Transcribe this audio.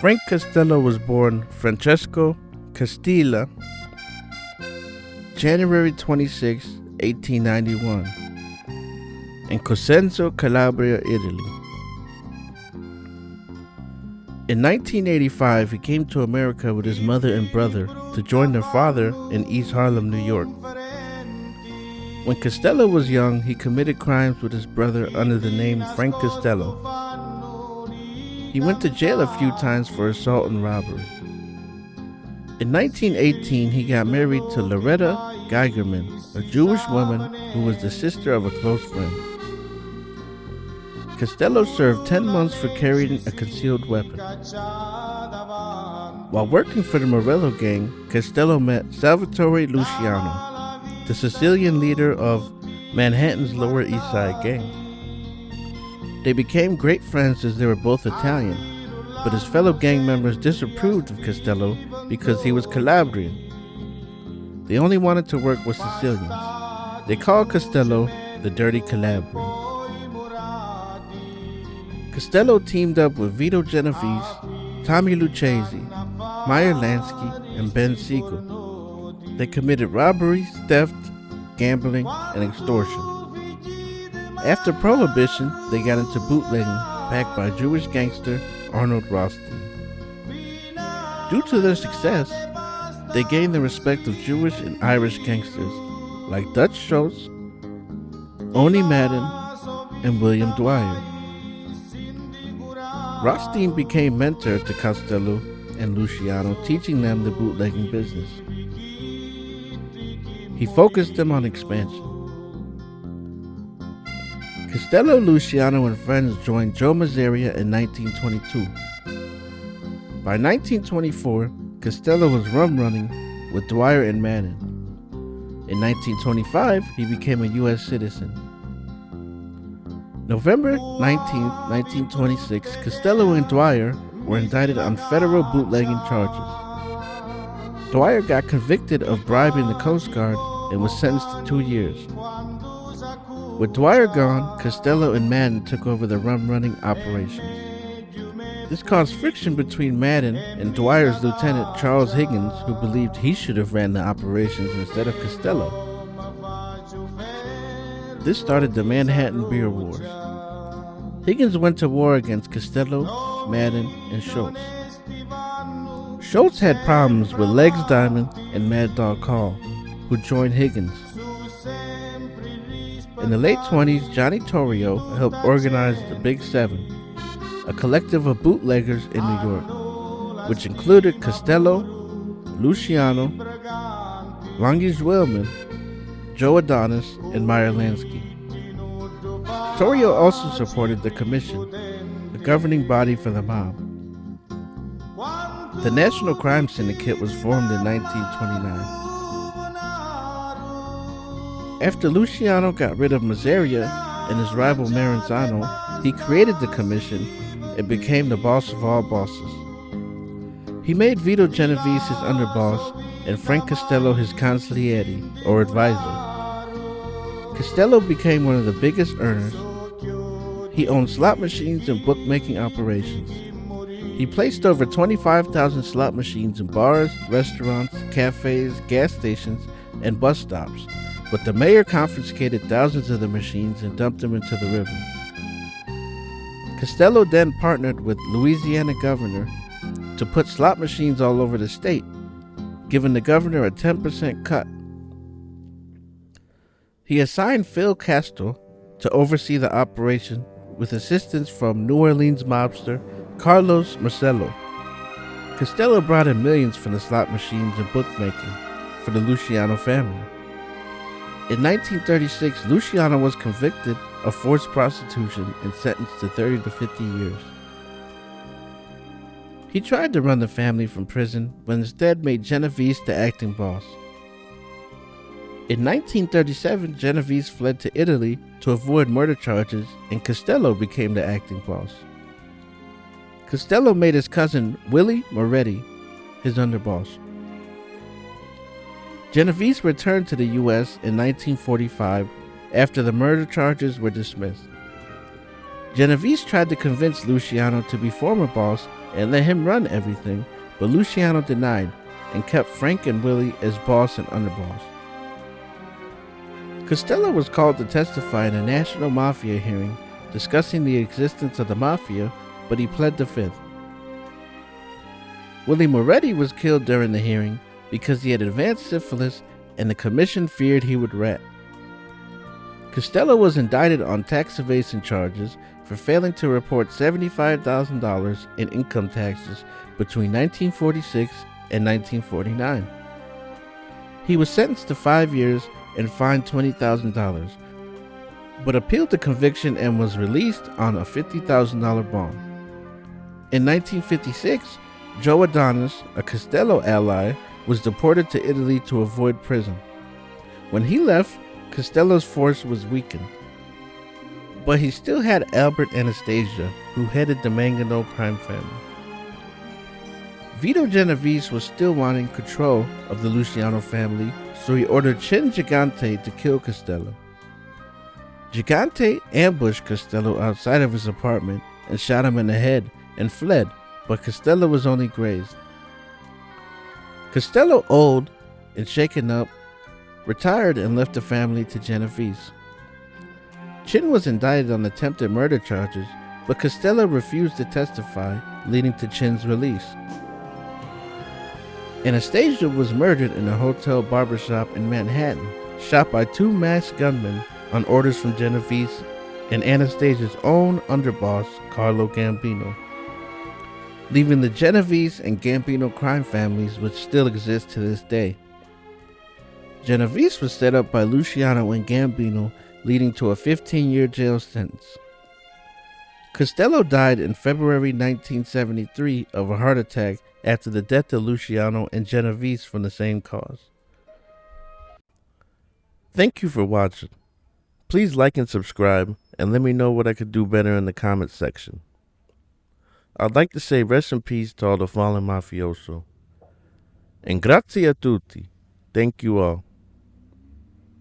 Frank Costello was born Francesco Castilla, January 26, 1891, in Cosenza, Calabria, Italy. In 1985, he came to America with his mother and brother to join their father in East Harlem, New York. When Costello was young, he committed crimes with his brother under the name Frank Costello. He went to jail a few times for assault and robbery. In 1918, he got married to Loretta Geigerman, a Jewish woman who was the sister of a close friend. Costello served 10 months for carrying a concealed weapon. While working for the Morello gang, Costello met Salvatore Luciano, the Sicilian leader of Manhattan's Lower East Side gang. They became great friends as they were both Italian, but his fellow gang members disapproved of Costello because he was Calabrian. They only wanted to work with Sicilians. They called Costello the Dirty Calabrian. Costello teamed up with Vito Genovese, Tommy Lucchese, Meyer Lansky, and Ben Siegel. They committed robberies, theft, gambling, and extortion. After Prohibition, they got into bootlegging, backed by Jewish gangster Arnold Rothstein. Due to their success, they gained the respect of Jewish and Irish gangsters like Dutch Schultz, Oni Madden, and William Dwyer. Rothstein became mentor to Costello and Luciano, teaching them the bootlegging business. He focused them on expansion. Costello, Luciano, and friends joined Joe Mazzaria in 1922. By 1924, Costello was rum running with Dwyer and Madden. In 1925, he became a U.S. citizen. November 19, 1926, Costello and Dwyer were indicted on federal bootlegging charges. Dwyer got convicted of bribing the Coast Guard and was sentenced to 2 years. With Dwyer gone, Costello and Madden took over the rum-running operations. This caused friction between Madden and Dwyer's lieutenant Charles Higgins, who believed he should have ran the operations instead of Costello. This started the Manhattan Beer Wars. Higgins went to war against Costello, Madden, and Schultz. Schultz had problems with Legs Diamond and Mad Dog Call, who joined Higgins. In the late 20s, Johnny Torrio helped organize the Big Seven, a collective of bootleggers in New York, which included Costello, Luciano, Longy Zwillman, Joe Adonis, and Meyer Lansky. Torrio also supported the Commission, the governing body for the mob. The National Crime Syndicate was formed in 1929. After Luciano got rid of Mazzaria and his rival Maranzano, he created the Commission and became the boss of all bosses. He made Vito Genovese his underboss and Frank Costello his consigliere, or advisor. Costello became one of the biggest earners. He owned slot machines and bookmaking operations. He placed over 25,000 slot machines in bars, restaurants, cafes, gas stations, and bus stops, but the mayor confiscated thousands of the machines and dumped them into the river. Costello then partnered with Louisiana governor to put slot machines all over the state, giving the governor a 10% cut. He assigned Phil Castro to oversee the operation with assistance from New Orleans mobster Carlos Marcello. Costello brought in millions from the slot machines and bookmaking for the Luciano family. In 1936, Luciano was convicted of forced prostitution and sentenced to 30 to 50 years. He tried to run the family from prison, but instead made Genovese the acting boss. In 1937, Genovese fled to Italy to avoid murder charges, and Costello became the acting boss. Costello made his cousin Willie Moretti his underboss. Genovese returned to the U.S. in 1945 after the murder charges were dismissed. Genovese tried to convince Luciano to be former boss and let him run everything, but Luciano denied and kept Frank and Willie as boss and underboss. Costello was called to testify in a national Mafia hearing discussing the existence of the Mafia, but he pled the fifth. Willie Moretti was killed during the hearing because he had advanced syphilis and the commission feared he would rat. Costello was indicted on tax evasion charges for failing to report $75,000 in income taxes between 1946 and 1949. He was sentenced to 5 years and fined $20,000, but appealed the conviction and was released on a $50,000 bond. In 1956, Joe Adonis, a Costello ally, was deported to Italy to avoid prison. When he left, Costello's force was weakened, but he still had Albert Anastasia, who headed the National Crime family. Vito Genovese was still wanting control of the Luciano family, so he ordered Chin Gigante to kill Costello. Gigante ambushed Costello outside of his apartment and shot him in the head and fled, but Costello was only grazed. Costello, old and shaken up, retired and left the family to Genovese. Chin was indicted on attempted murder charges, but Costello refused to testify, leading to Chin's release. Anastasia was murdered in a hotel barbershop in Manhattan, shot by two masked gunmen on orders from Genovese and Anastasia's own underboss, Carlo Gambino, leaving the Genovese and Gambino crime families which still exist to this day. Genovese was set up by Luciano and Gambino, leading to a 15-year jail sentence. Costello died in February 1973 of a heart attack after the death of Luciano and Genovese from the same cause. Thank you for watching. Please like and subscribe, and let me know what I could do better in the comments section. I'd like to say rest in peace to all the fallen mafioso. And grazie a tutti. Thank you all.